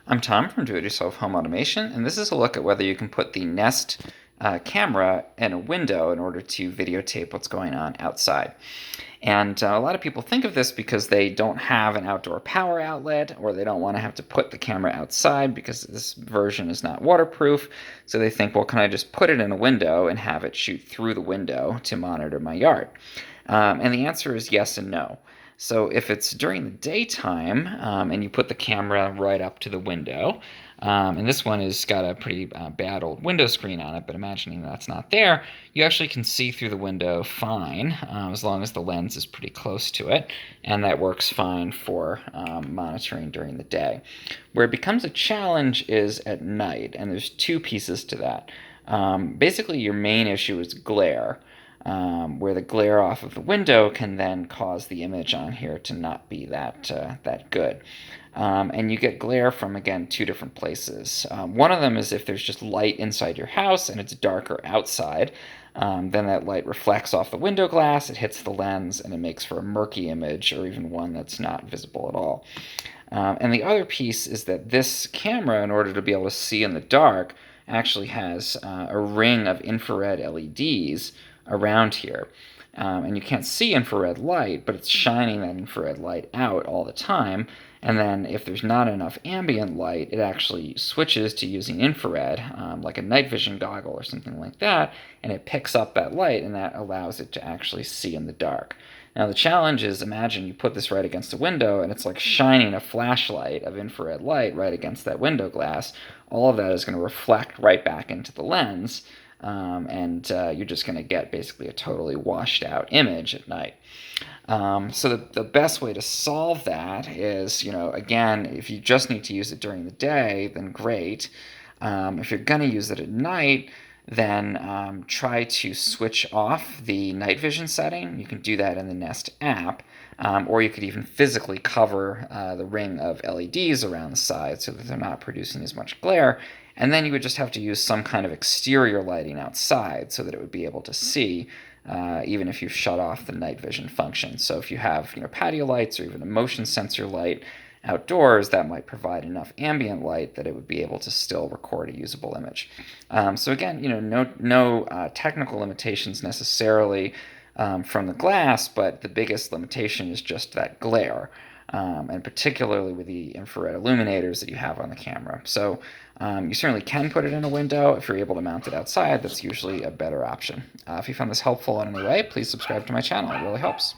I'm Tom from Do-It-Yourself Home Automation, and this is a look at whether you can put the Nest camera in a window in order to videotape what's going on outside. And a lot of people think of this because they don't have an outdoor power outlet, or they don't want to have to put the camera outside because this version is not waterproof. So they think, well, can I just put it in a window and have it shoot through the window to monitor my yard? And the answer is yes and no. So if it's during the daytime and you put the camera right up to the window, and this one has got a pretty bad old window screen on it, but imagining that's not there, you actually can see through the window fine, as long as the lens is pretty close to it, and that works fine for monitoring during the day. Where it becomes a challenge is at night, and there's two pieces to that. Basically, your main issue is glare. Where the glare off of the window can then cause the image on here to not be that good. And you get glare from, again, two different places. One of them is if there's just light inside your house and it's darker outside, then that light reflects off the window glass, it hits the lens, and it makes for a murky image or even one that's not visible at all. And the other piece is that this camera, in order to be able to see in the dark, actually has a ring of infrared LEDs around here. And you can't see infrared light, but it's shining that infrared light out all the time. And then if there's not enough ambient light, it actually switches to using infrared, like a night vision goggle or something like that, and it picks up that light, and that allows it to actually see in the dark. Now the challenge is, imagine you put this right against a window, and it's like shining a flashlight of infrared light right against that window glass. All of that is going to reflect right back into the lens, and you're just going to get basically a totally washed out image at night. So the best way to solve that is, again, if you just need to use it during the day, then great. If you're going to use it at night, then try to switch off the night vision setting. You can do that in the Nest app, or you could even physically cover the ring of LEDs around the side so that they're not producing as much glare. And then you would just have to use some kind of exterior lighting outside so that it would be able to see, even if you shut off the night vision function. So if you have patio lights or even a motion sensor light outdoors, that might provide enough ambient light that it would be able to still record a usable image. So again, no technical limitations necessarily from the glass, but the biggest limitation is just that glare. And particularly with the infrared illuminators that you have on the camera. So you certainly can put it in a window. If you're able to mount it outside, that's usually a better option. If you found this helpful in any way, please subscribe to my channel. It really helps.